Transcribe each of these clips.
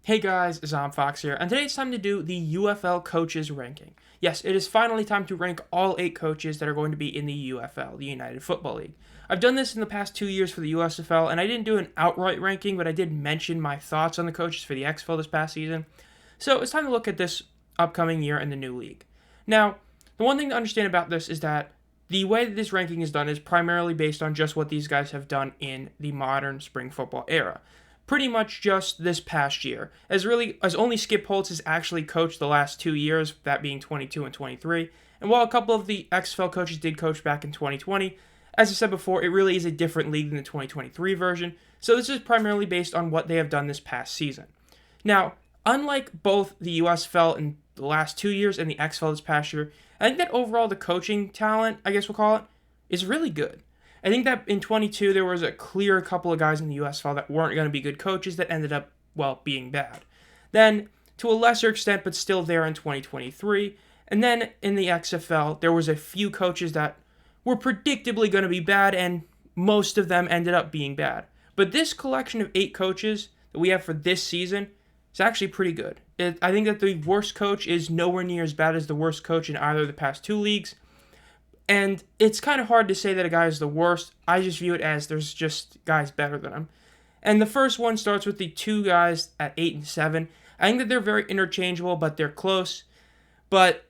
Hey guys, Fox here, and today it's time to do the UFL coaches ranking. Yes, it is finally time to rank all 8 coaches that are going to be in the UFL, the United Football League. I've done this in the past 2 years for the USFL, and I didn't do an outright ranking, but I did mention my thoughts on the coaches for the XFL this past season. So it's time to look at this upcoming year in the new league. Now, the one thing to understand about this is that the way that this ranking is done is primarily based on just what these guys have done in the modern spring football era. Pretty much just this past year, as only Skip Holtz has actually coached the last 2 years, that being 22 and 23. And while a couple of the XFL coaches did coach back in 2020, as I said before, it really is a different league than the 2023 version. So this is primarily based on what they have done this past season. Now, unlike both the USFL in the last 2 years and the XFL this past year, I think that overall the coaching talent, I guess we'll call it, is really good. I think that in 22 there was a clear couple of guys in the USFL that weren't going to be good coaches that ended up, well, being bad. Then, to a lesser extent, but still there in 2023, and then in the XFL, there was a few coaches that were predictably going to be bad, and most of them ended up being bad. But this collection of 8 coaches that we have for this season is actually pretty good. I think that the worst coach is nowhere near as bad as the worst coach in either of the past 2 leagues. And it's kind of hard to say that a guy is the worst. I just view it as there's just guys better than him. And the first one starts with the 2 guys at 8 and 7. I think that they're very interchangeable, but they're close. But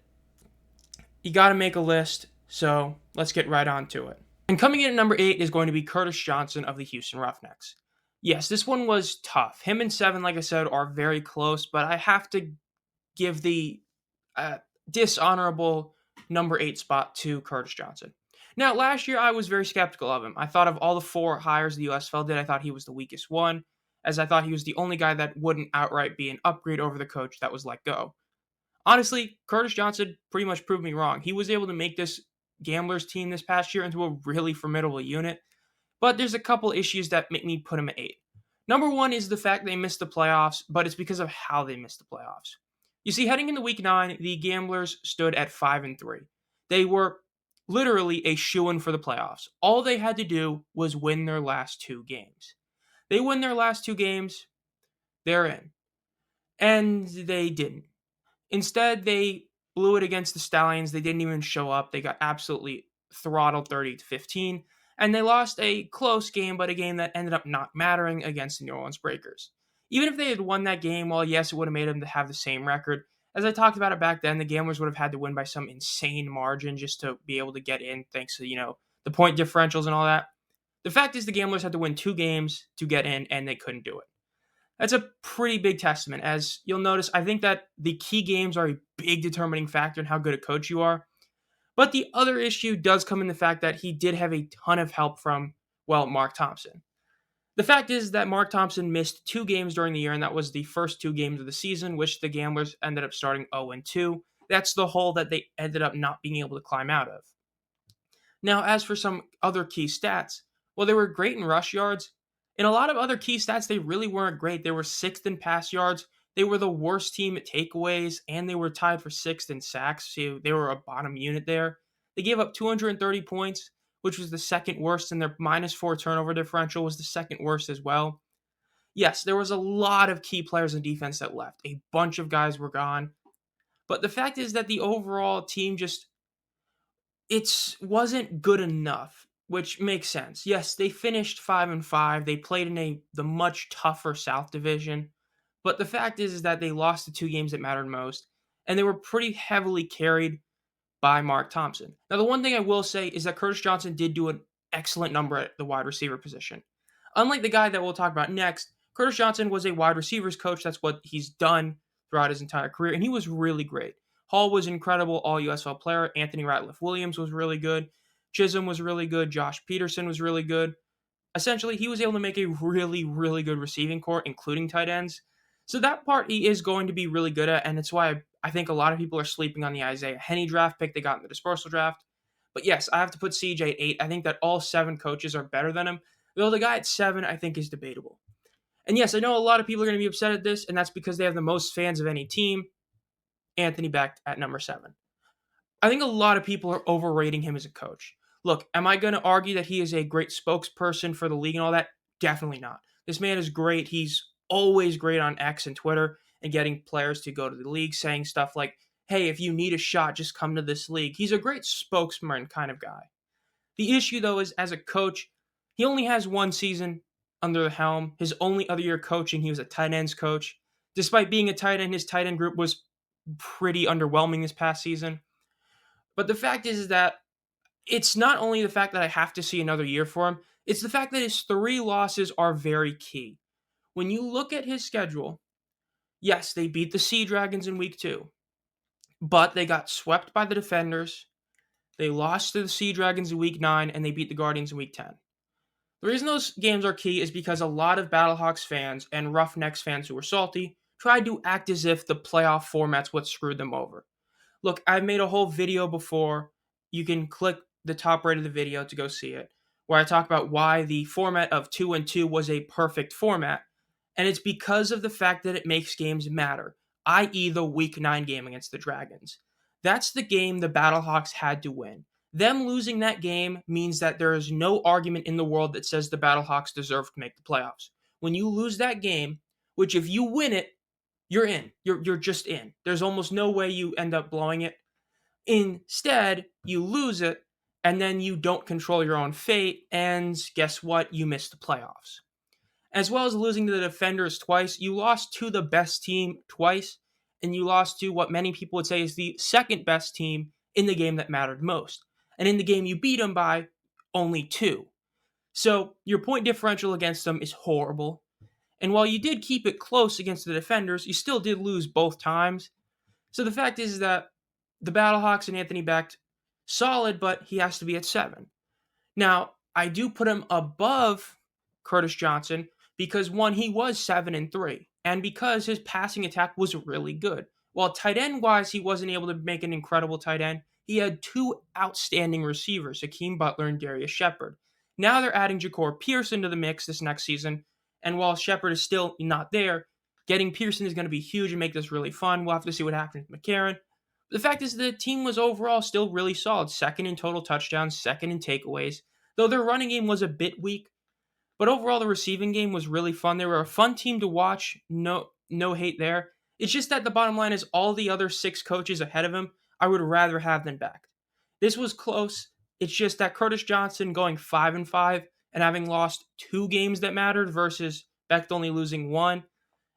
you got to make a list, so let's get right on to it. And coming in at number 8 is going to be Curtis Johnson of the Houston Roughnecks. Yes, this one was tough. Him and 7, like I said, are very close, but I have to give the dishonorable number 8 spot to Curtis Johnson. Now, last year I was very skeptical of him. I thought of all the 4 hires the USFL did, I thought he was the weakest one, as I thought he was the only guy that wouldn't outright be an upgrade over the coach that was let go. Honestly, Curtis Johnson pretty much proved me wrong. He was able to make this Gamblers team this past year into a really formidable unit, but there's a couple issues that make me put him at 8. Number 1 is the fact they missed the playoffs, but it's because of how they missed the playoffs. You see, heading into week 9, the Gamblers stood at 5 and 3. They were literally a shoo-in for the playoffs. All they had to do was win their last 2 games. They win their last 2 games, they're in. And they didn't. Instead, they blew it against the Stallions. They didn't even show up. They got absolutely throttled 30-15. And they lost a close game, but a game that ended up not mattering against the New Orleans Breakers. Even if they had won that game, well, yes, it would have made them to have the same record. As I talked about it back then, the Gamblers would have had to win by some insane margin just to be able to get in, thanks to, the point differentials and all that. The fact is the Gamblers had to win 2 games to get in, and they couldn't do it. That's a pretty big testament. As you'll notice, I think that the key games are a big determining factor in how good a coach you are. But the other issue does come in the fact that he did have a ton of help from, well, Mark Thompson. The fact is that Mark Thompson missed 2 games during the year, and that was the first 2 games of the season, which the Gamblers ended up starting 0-2. That's the hole that they ended up not being able to climb out of. Now, as for some other key stats, well, they were great in rush yards. In a lot of other key stats, they really weren't great. They were 6th in pass yards. They were the worst team at takeaways, and they were tied for 6th in sacks. So they were a bottom unit there. They gave up 230 points, which was the second worst, and their -4 turnover differential was the second worst as well. Yes, there was a lot of key players in defense that left. A bunch of guys were gone. But the fact is that the overall team it wasn't good enough, which makes sense. Yes, they finished 5 and 5. They played in the much tougher South Division. But the fact is that they lost the 2 games that mattered most, and they were pretty heavily carried by Mark Thompson. Now, the one thing I will say is that Curtis Johnson did do an excellent number at the wide receiver position. Unlike the guy that we'll talk about next, Curtis Johnson was a wide receivers coach. That's what he's done throughout his entire career, and he was really great. Hall was incredible, all USFL player. Anthony Ratliff-Williams was really good. Chisholm was really good. Josh Peterson was really good. Essentially, he was able to make a really, really good receiving corps, including tight ends. So that part he is going to be really good at, and it's why I think a lot of people are sleeping on the Isaiah Henney draft pick they got in the dispersal draft. But yes, I have to put CJ at 8. I think that all 7 coaches are better than him, though the guy at 7 I think is debatable. And yes, I know a lot of people are going to be upset at this, and that's because they have the most fans of any team. Anthony Beck at number 7. I think a lot of people are overrating him as a coach. Look, am I going to argue that he is a great spokesperson for the league and all that? Definitely not. This man is great. He's always great on X and Twitter and getting players to go to the league, saying stuff like, hey, if you need a shot, just come to this league. He's a great spokesman kind of guy. The issue, though, is as a coach, he only has one season under the helm. His only other year coaching, he was a tight ends coach. Despite being a tight end, his tight end group was pretty underwhelming this past season. But the fact is that it's not only the fact that I have to see another year for him, it's the fact that his 3 losses are very key. When you look at his schedule, yes, they beat the Sea Dragons in week 2, but they got swept by the Defenders. They lost to the Sea Dragons in week 9, and they beat the Guardians in week 10. The reason those games are key is because a lot of Battlehawks fans and Roughnecks fans who were salty tried to act as if the playoff format's what screwed them over. Look, I've made a whole video before. You can click the top right of the video to go see it, where I talk about why the format of 2-2 was a perfect format. And it's because of the fact that it makes games matter, i.e., the week 9 game against the Dragons. That's the game the Battlehawks had to win. Them losing that game means that there is no argument in the world that says the Battlehawks deserve to make the playoffs. When you lose that game, which if you win it, you're in. You're just in. There's almost no way you end up blowing it. Instead, you lose it, and then you don't control your own fate, and guess what? You miss the playoffs. As well as losing to the Defenders twice, you lost to the best team twice, and you lost to what many people would say is the second best team in the game that mattered most. And in the game you beat them by, only 2. So your point differential against them is horrible. And while you did keep it close against the Defenders, you still did lose both times. So the fact is that the Battlehawks and Anthony Becht, solid, but he has to be at 7. Now, I do put him above Curtis Johnson because, one, he was 7-3, and because his passing attack was really good. While tight end wise, he wasn't able to make an incredible tight end, he had 2 outstanding receivers, Hakeem Butler and Darius Shepard. Now they're adding Ja'Cour Pearson to the mix this next season, and while Shepard is still not there, getting Pearson is going to be huge and make this really fun. We'll have to see what happens with McCarron. The fact is the team was overall still really solid, 2nd in total touchdowns, 2nd in takeaways, though their running game was a bit weak. But overall, the receiving game was really fun. They were a fun team to watch. No hate there. It's just that the bottom line is all the other 6 coaches ahead of him, I would rather have than Becht. This was close. It's just that Curtis Johnson going 5-5 and having lost 2 games that mattered versus Becht only losing 1,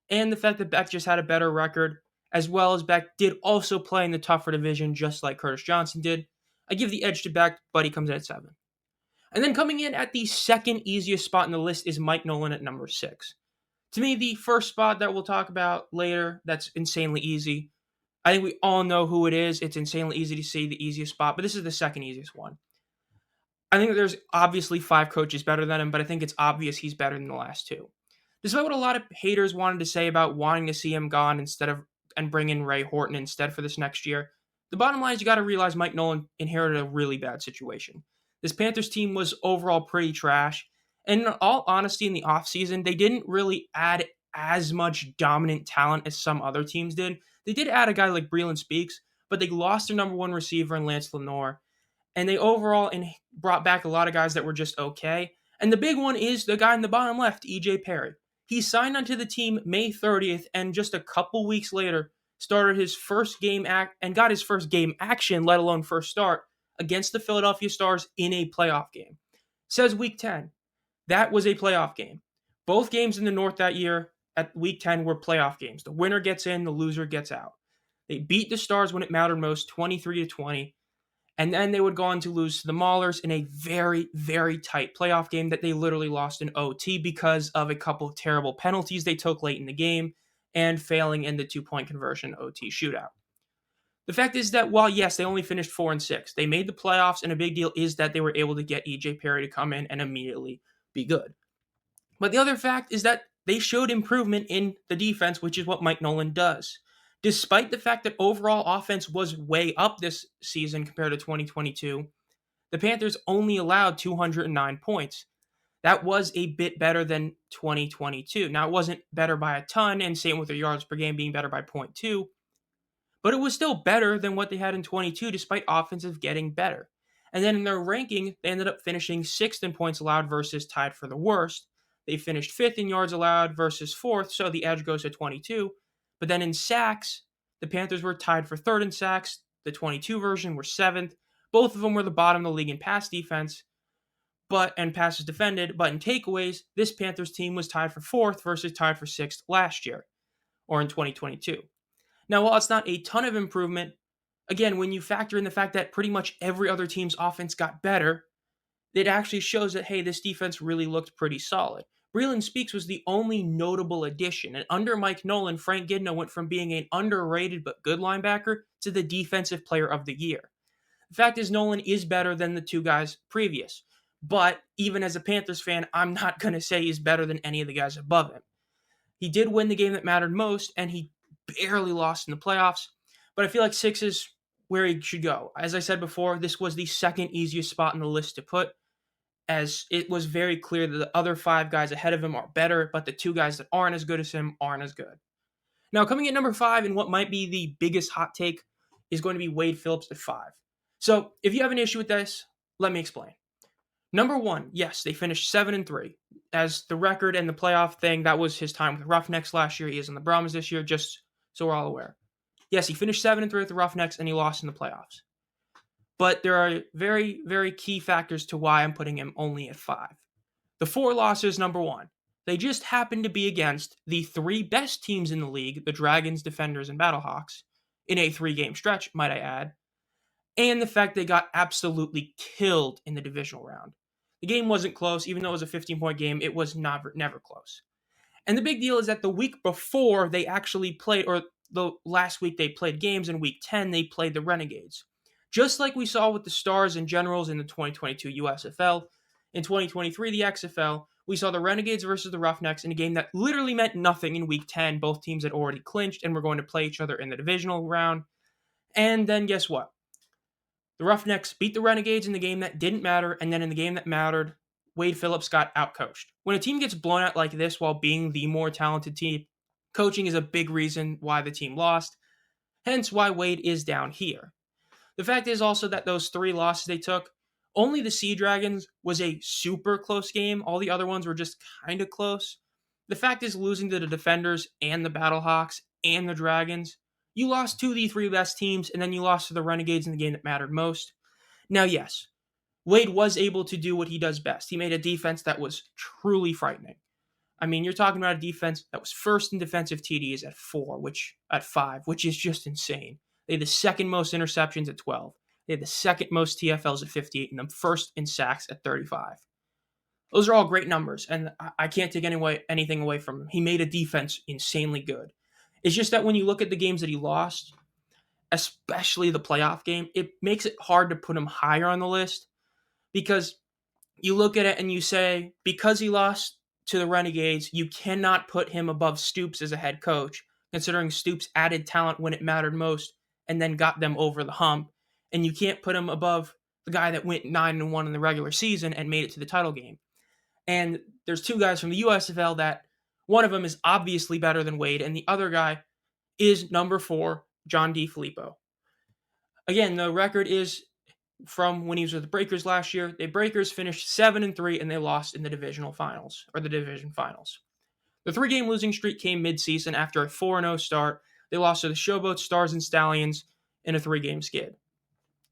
and the fact that Becht just had a better record, as well as Becht did also play in the tougher division just like Curtis Johnson did. I give the edge to Becht, but he comes in at 7. And then coming in at the second easiest spot in the list is Mike Nolan at number 6. To me, the first spot that we'll talk about later that's insanely easy, I think we all know who it is. It's insanely easy to see the easiest spot, but this is the second easiest one. I think there's obviously 5 coaches better than him, but I think it's obvious he's better than the last 2. Despite what a lot of haters wanted to say about wanting to see him gone and bring in Ray Horton instead for this next year, the bottom line is you got to realize Mike Nolan inherited a really bad situation. This Panthers team was overall pretty trash, and in all honesty, in the offseason, they didn't really add as much dominant talent as some other teams did. They did add a guy like Breland Speaks, but they lost their number 1 receiver in Lance Lenoir, and they overall brought back a lot of guys that were just okay. And the big one is the guy in the bottom left, EJ Perry. He signed onto the team May 30th, and just a couple weeks later, started his first game and got his first game action, let alone first start, against the Philadelphia Stars in a playoff game. Says week 10. That was a playoff game. Both games in the North that year at week 10 were playoff games. The winner gets in, the loser gets out. They beat the Stars when it mattered most, 23-20. And then they would go on to lose to the Maulers in a very, very tight playoff game that they literally lost in OT because of a couple of terrible penalties they took late in the game and failing in the 2-point conversion OT shootout. The fact is that while, yes, they only finished 4-6, they made the playoffs, and a big deal is that they were able to get EJ Perry to come in and immediately be good. But the other fact is that they showed improvement in the defense, which is what Mike Nolan does. Despite the fact that overall offense was way up this season compared to 2022, the Panthers only allowed 209 points. That was a bit better than 2022. Now, it wasn't better by a ton, and same with their yards per game being better by 0.2, but it was still better than what they had in 22 despite offensive getting better. And then in their ranking, they ended up finishing 6th in points allowed versus tied for the worst. they finished fifth in yards allowed versus fourth, so the edge goes to 22. But then in sacks, the Panthers were tied for third in sacks. The 22 version were seventh. Both of them were the bottom of the league in pass defense, and passes defended. But in takeaways, this Panthers team was tied for fourth versus tied for sixth last year, or in 2022. Now, while it's not a ton of improvement, again, when you factor in the fact that pretty much every other team's offense got better, it actually shows that, hey, this defense really looked pretty solid. Breeland Speaks was the only notable addition, and under Mike Nolan, Frank Gidno went from being an underrated but good linebacker to the Defensive Player of the Year. The fact is, Nolan is better than the two guys previous, but even as a Panthers fan, I'm not going to say he's better than any of the guys above him. He did win the game that mattered most, and he barely lost in the playoffs, but I feel like 6 is where he should go. As I said before, this was the second easiest spot in the list to put, as it was very clear that the other 5 guys ahead of him are better, but the 2 guys that aren't as good as him aren't as good. Now, coming at number 5, and what might be the biggest hot take, is going to be Wade Phillips at 5. So, if you have an issue with this, let me explain. Number 1, yes, they finished 7-3. As the record and the playoff thing, that was his time with the Roughnecks last year. He is in the Brahmas this year, just so we're all aware. Yes, he finished 7-3 with the Roughnecks, and he lost in the playoffs. But there are very, very key factors to why I'm putting him only at 5. The 4 losses, number 1. They just happened to be against the 3 best teams in the league, the Dragons, Defenders, and Battlehawks, in a 3-game stretch, might I add. And the fact they got absolutely killed in the divisional round. The game wasn't close, even though it was a 15-point game, it was never close. And the big deal is that the week before they actually played, or the last week they played games, in week 10 they played the Renegades. Just like we saw with the Stars and Generals in the 2022 USFL, in 2023 the XFL, we saw the Renegades versus the Roughnecks in a game that literally meant nothing in week 10. Both teams had already clinched and were going to play each other in the divisional round. And then guess what? The Roughnecks beat the Renegades in the game that didn't matter, and then in the game that mattered, Wade Phillips got outcoached. When a team gets blown out like this while being the more talented team, coaching is a big reason why the team lost, hence why Wade is down here. The fact is also that those 3 losses they took, only the Sea Dragons was a super close game. All the other ones were just kind of close. The fact is, losing to the Defenders and the Battlehawks and the Dragons, you lost to the 3 best teams, and then you lost to the Renegades in the game that mattered most. Now, yes, Wade was able to do what he does best. He made a defense that was truly frightening. I mean, you're talking about a defense that was first in defensive TDs at 5, which is just insane. They had the second most interceptions at 12. They had the second most TFLs at 58, and the first in sacks at 35. Those are all great numbers, and I can't take anything away from him. He made a defense insanely good. It's just that when you look at the games that he lost, especially the playoff game, it makes it hard to put him higher on the list, because you look at it and you say, because he lost to the Renegades, you cannot put him above Stoops as a head coach, considering Stoops added talent when it mattered most and then got them over the hump. And you can't put him above the guy that went 9-1 in the regular season and made it to the title game. And there's 2 guys from the USFL that one of them is obviously better than Wade, and the other guy is number 4, John DeFilippo. Again, the record is from when he was with the Breakers last year. The Breakers finished 7-3, and they lost in the division finals. The 3-game losing streak came mid-season after a 4-0 start. They lost to the Showboats, Stars, and Stallions in a 3-game skid.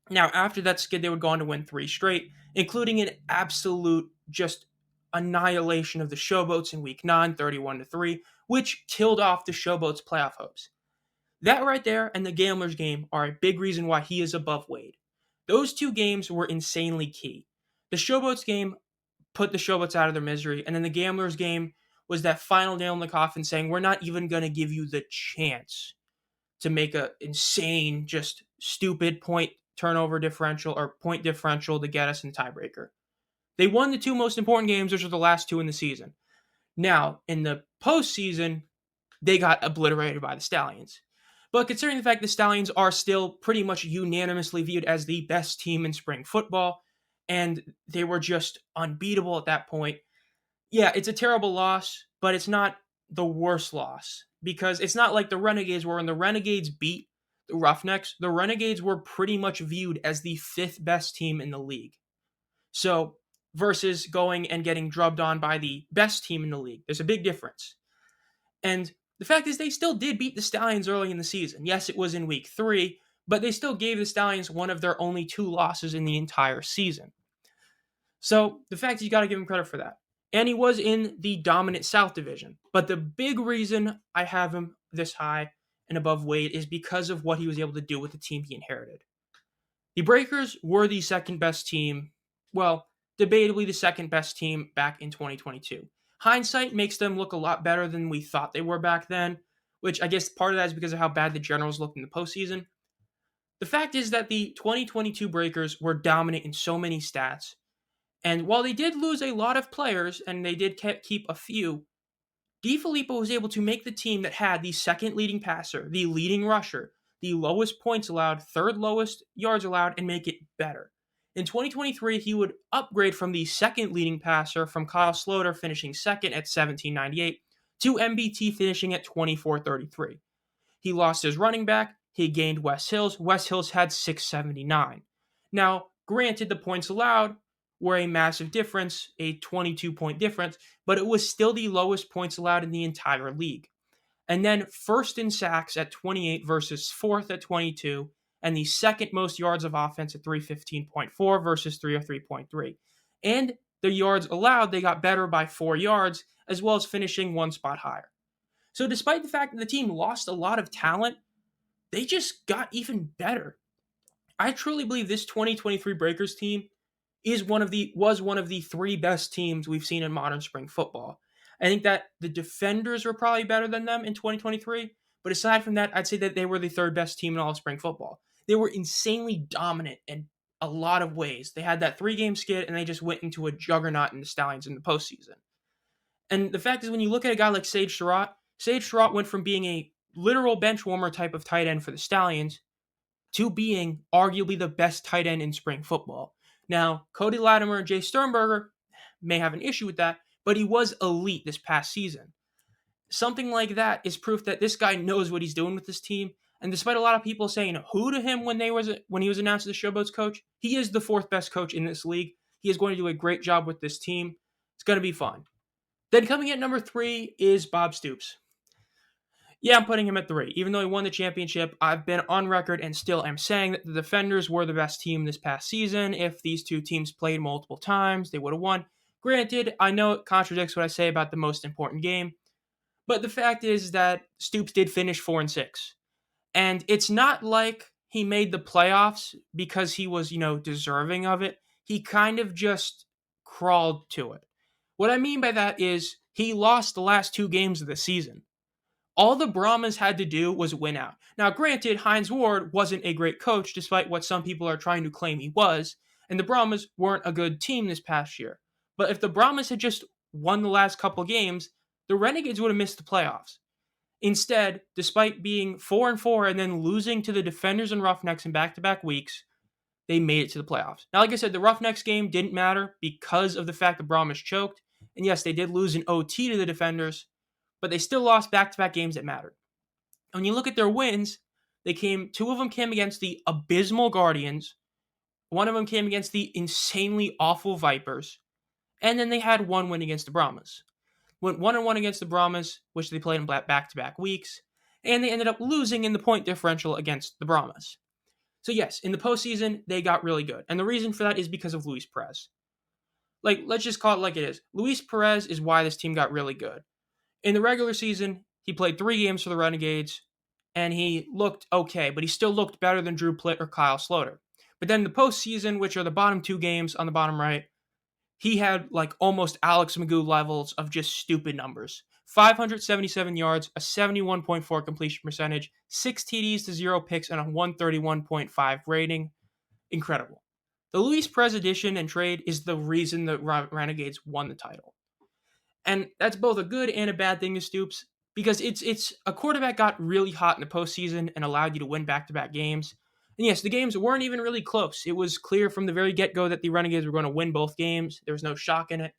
Now, after that skid, they would go on to win 3 straight, including an absolute just annihilation of the Showboats in Week 9, 31-3, which killed off the Showboats' playoff hopes. That right there and the Gamblers game are a big reason why he is above Wade. Those 2 games were insanely key. The Showboats game put the Showboats out of their misery, and then the Gamblers game was that final nail in the coffin saying, we're not even going to give you the chance to make a insane, just stupid point differential to get us in tiebreaker. They won the 2 most important games, which are the last 2 in the season. Now, in the postseason, they got obliterated by the Stallions. But considering the fact the Stallions are still pretty much unanimously viewed as the best team in spring football, and they were just unbeatable at that point, yeah, it's a terrible loss, but it's not the worst loss. Because it's not like the Renegades were. When the Renegades beat the Roughnecks, the Renegades were pretty much viewed as the 5th best team in the league. So, versus going and getting drubbed on by the best team in the league. There's a big difference. And the fact is, they still did beat the Stallions early in the season. Yes, it was in week 3, but they still gave the Stallions one of their only 2 losses in the entire season. So the fact is, you got to give him credit for that. And he was in the dominant South Division. But the big reason I have him this high and above Wade is because of what he was able to do with the team he inherited. The Breakers were the second best team, well, debatably the second best team back in 2022. Hindsight makes them look a lot better than we thought they were back then, which I guess part of that is because of how bad the Generals looked in the postseason. The fact is that the 2022 Breakers were dominant in so many stats, and while they did lose a lot of players and they did keep a few, DiFilippo was able to make the team that had the second leading passer, the leading rusher, the lowest points allowed, third lowest yards allowed, and make it better. In 2023, he would upgrade from the second leading passer from Kyle Sloter finishing second at 1798 to MBT finishing at 2433. He lost his running back. He gained Wes Hills. Wes Hills had 679. Now, granted, the points allowed were a massive difference, a 22-point difference, but it was still the lowest points allowed in the entire league. And then first in sacks at 28 versus fourth at 22, and the second most yards of offense at 315.4 versus 303.3. And the yards allowed, they got better by 4 yards, as well as finishing one spot higher. So despite the fact that the team lost a lot of talent, they just got even better. I truly believe this 2023 Breakers team was one of the 3 best teams we've seen in modern spring football. I think that the defenders were probably better than them in 2023, but aside from that, I'd say that they were the 3rd best team in all of spring football. They were insanely dominant in a lot of ways. They had that 3-game skid, and they just went into a juggernaut in the Stallions in the postseason. And the fact is, when you look at a guy like Sage Surratt went from being a literal bench warmer type of tight end for the Stallions to being arguably the best tight end in spring football. Now, Cody Latimer and Jay Sternberger may have an issue with that, but he was elite this past season. Something like that is proof that this guy knows what he's doing with this team. And despite a lot of people saying who to him when he was announced as the Showboats coach, he is the 4th best coach in this league. He is going to do a great job with this team. It's going to be fun. Then coming at number 3 is Bob Stoops. Yeah, I'm putting him at 3. Even though he won the championship, I've been on record and still am saying that the Defenders were the best team this past season. If these 2 teams played multiple times, they would have won. Granted, I know it contradicts what I say about the most important game, but the fact is that Stoops did finish 4-6. And it's not like he made the playoffs because he was, deserving of it. He kind of just crawled to it. What I mean by that is he lost the last 2 games of the season. All the Brahmas had to do was win out. Now, granted, Hines Ward wasn't a great coach, despite what some people are trying to claim he was, and the Brahmas weren't a good team this past year. But if the Brahmas had just won the last couple games, the Renegades would have missed the playoffs. Instead, despite being 4-4 and then losing to the Defenders and Roughnecks in back-to-back weeks, they made it to the playoffs. Now, like I said, the Roughnecks game didn't matter because of the fact the Brahmas choked. And yes, they did lose an OT to the Defenders, but they still lost back-to-back games that mattered. And when you look at their wins, 2 of them came against the abysmal Guardians, one of them came against the insanely awful Vipers, and then they had 1 win against the Brahmas. Went 1-1 against the Brahmas, which they played in back-to-back weeks, and they ended up losing in the point differential against the Brahmas. So yes, in the postseason, they got really good. And the reason for that is because of Luis Perez. Let's just call it like it is. Luis Perez is why this team got really good. In the regular season, he played 3 games for the Renegades, and he looked okay, but he still looked better than Drew Plitt or Kyle Sloter. But then the postseason, which are the bottom 2 games on the bottom right, he had almost Alex Magoo levels of just stupid numbers. 577 yards, a 71.4 completion percentage, 6 TDs to 0 picks, and a 131.5 rating. Incredible. The Luis Perez addition and trade is the reason the Renegades won the title. And that's both a good and a bad thing to Stoops, because it's a quarterback got really hot in the postseason and allowed you to win back-to-back games. And yes, the games weren't even really close. It was clear from the very get-go that the Renegades were going to win both games. There was no shock in it.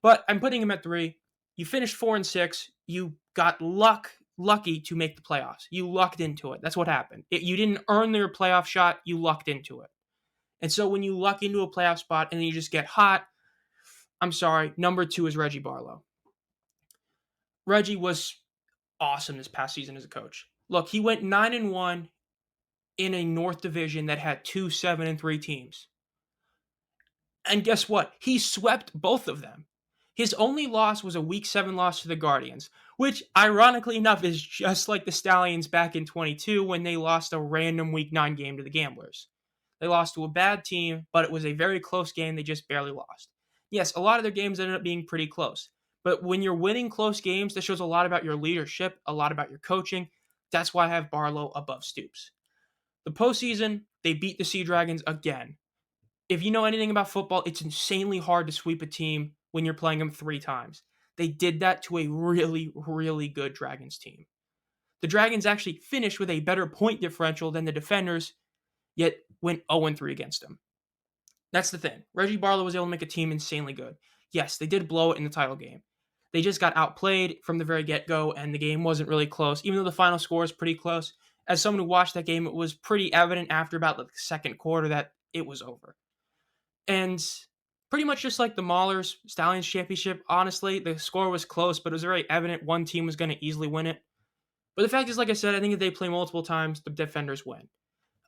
But I'm putting him at 3. You finished 4-6. You got lucky to make the playoffs. You lucked into it. That's what happened. You didn't earn your playoff shot. You lucked into it. And so when you luck into a playoff spot and then you just get hot, I'm sorry, number 2 is Reggie Barlow. Reggie was awesome this past season as a coach. Look, he went 9-1 in a North Division that had 2 7-3 teams. And guess what? He swept both of them. His only loss was a Week 7 loss to the Guardians, which, ironically enough, is just like the Stallions back in 22 when they lost a random Week 9 game to the Gamblers. They lost to a bad team, but it was a very close game. They just barely lost. Yes, a lot of their games ended up being pretty close. But when you're winning close games, that shows a lot about your leadership, a lot about your coaching. That's why I have Barlow above Stoops. The postseason, they beat the Sea Dragons again. If you know anything about football, it's insanely hard to sweep a team when you're playing them 3 times. They did that to a really, really good Dragons team. The Dragons actually finished with a better point differential than the Defenders, yet went 0-3 against them. That's the thing. Reggie Barlow was able to make a team insanely good. Yes, they did blow it in the title game. They just got outplayed from the very get-go, and the game wasn't really close, even though the final score is pretty close. As someone who watched that game, it was pretty evident after about the second quarter that it was over. And pretty much just like the Maulers Stallions championship, honestly, the score was close, but it was very evident one team was going to easily win it. But the fact is, like I said, I think if they play multiple times, the Defenders win.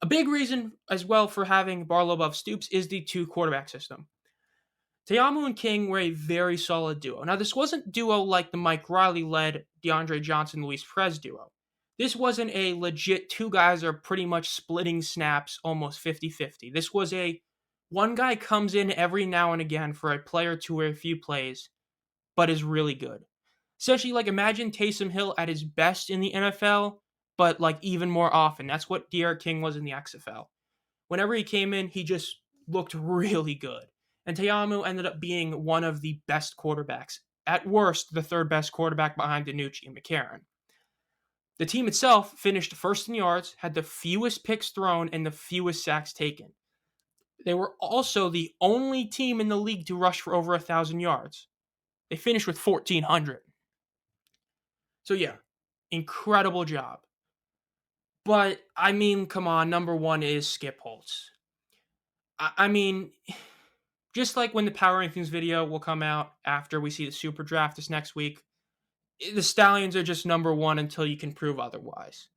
A big reason as well for having Barlow above Stoops is the 2 quarterback system. Te'amu and King were a very solid duo. Now, this wasn't duo like the Mike Riley-led DeAndre Johnson-Luis Perez duo. This wasn't a legit 2 guys are pretty much splitting snaps almost 50-50. This was a one guy comes in every now and again for a play or 2 or a few plays, but is really good. Essentially, like imagine Taysom Hill at his best in the NFL, but like even more often. That's what De'Aaron King was in the XFL. Whenever he came in, he just looked really good. And Te'amu ended up being one of the best quarterbacks. At worst, the 3rd best quarterback behind DiNucci and McCarron. The team itself finished first in yards, had the fewest picks thrown, and the fewest sacks taken. They were also the only team in the league to rush for over 1,000 yards. They finished with 1,400. So yeah, incredible job. But, I mean, come on, number 1 is Skip Holtz. I mean, just like when the Power Rankings video will come out after we see the Super Draft this next week, the Stallions are just number 1 until you can prove otherwise.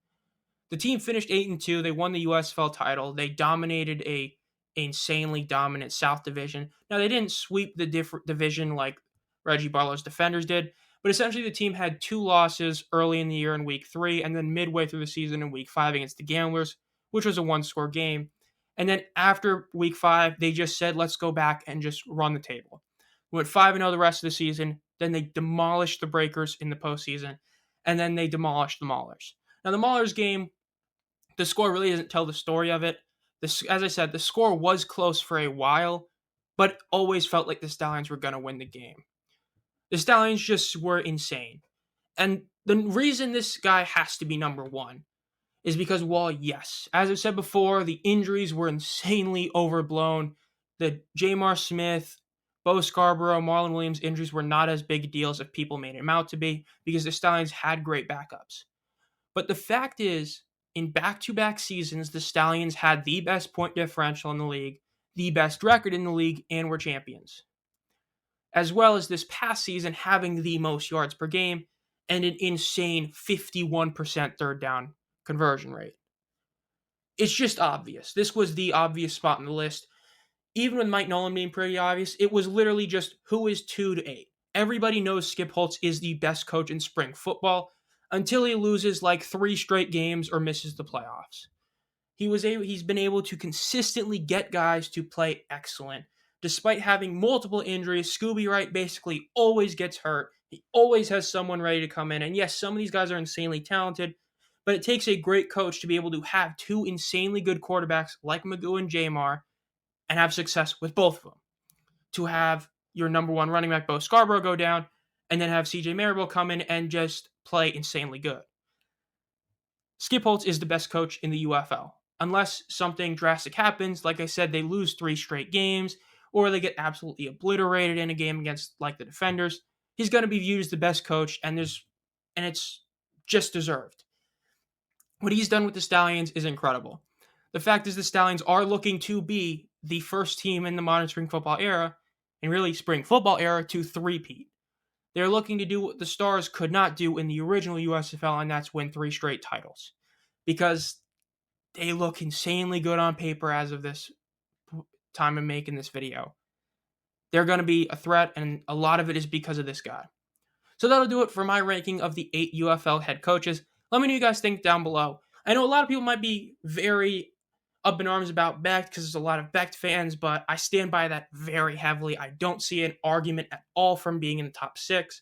The team finished 8-2. They won the USFL title. They dominated a insanely dominant South Division. Now, they didn't sweep the different division like Reggie Barlow's Defenders did, but essentially the team had 2 losses early in the year in Week 3, and then midway through the season in Week 5 against the Gamblers, which was a 1-score game. And then after Week 5, they just said, let's go back and just run the table. We went 5-0 the rest of the season. Then they demolished the Breakers in the postseason, and then they demolished the Maulers. Now, the Maulers game, the score really doesn't tell the story of it. As I said, the score was close for a while, but always felt like the Stallions were going to win the game. The Stallions just were insane. And the reason this guy has to be number 1 is because, well, yes, as I said before, the injuries were insanely overblown. The Jamar Smith, Bo Scarborough, Marlon Williams injuries were not as big deals as people made them out to be because the Stallions had great backups. But the fact is, in back-to-back seasons, the Stallions had the best point differential in the league, the best record in the league, and were champions. As well as this past season having the most yards per game and an insane 51% third down conversion rate. It's just obvious. This was the obvious spot on the list. Even with Mike Nolan being pretty obvious, it was literally just who is 2-8. Everybody knows Skip Holtz is the best coach in spring football until he loses like 3 straight games or misses the playoffs. He's been able to consistently get guys to play excellent. Despite having multiple injuries, Scooby Wright basically always gets hurt. He always has someone ready to come in. And yes, some of these guys are insanely talented, but it takes a great coach to be able to have 2 insanely good quarterbacks like Magoo and Jamar and have success with both of them. To have your number 1 running back, Bo Scarborough, go down, and then have CJ Marable come in and just play insanely good. Skip Holtz is the best coach in the UFL. Unless something drastic happens, like I said, they lose 3 straight games, or they get absolutely obliterated in a game against like the Defenders, he's going to be viewed as the best coach, and it's just deserved. What he's done with the Stallions is incredible. The fact is the Stallions are looking to be the first team in the modern spring football era, and really spring football era to three-peat. They're looking to do what the Stars could not do in the original USFL, and that's win 3 straight titles. Because they look insanely good on paper as of this time of making this video. They're going to be a threat, and a lot of it is because of this guy. So that'll do it for my ranking of the 8 UFL head coaches. Let me know what you guys think down below. I know a lot of people might be very up in arms about Becht because there's a lot of Becht fans, but I stand by that very heavily. I don't see an argument at all from being in the top 6.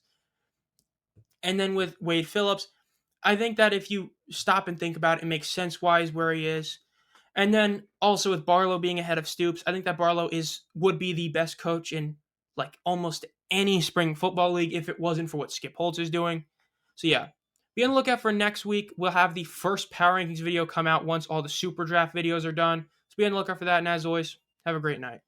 And then with Wade Phillips, I think that if you stop and think about it, it makes sense why he's where he is. And then also with Barlow being ahead of Stoops, I think that Barlow would be the best coach in like almost any spring football league if it wasn't for what Skip Holtz is doing. So yeah, be on the lookout for next week. We'll have the first Power Rankings video come out once all the Super Draft videos are done. So be on the lookout for that. And as always, have a great night.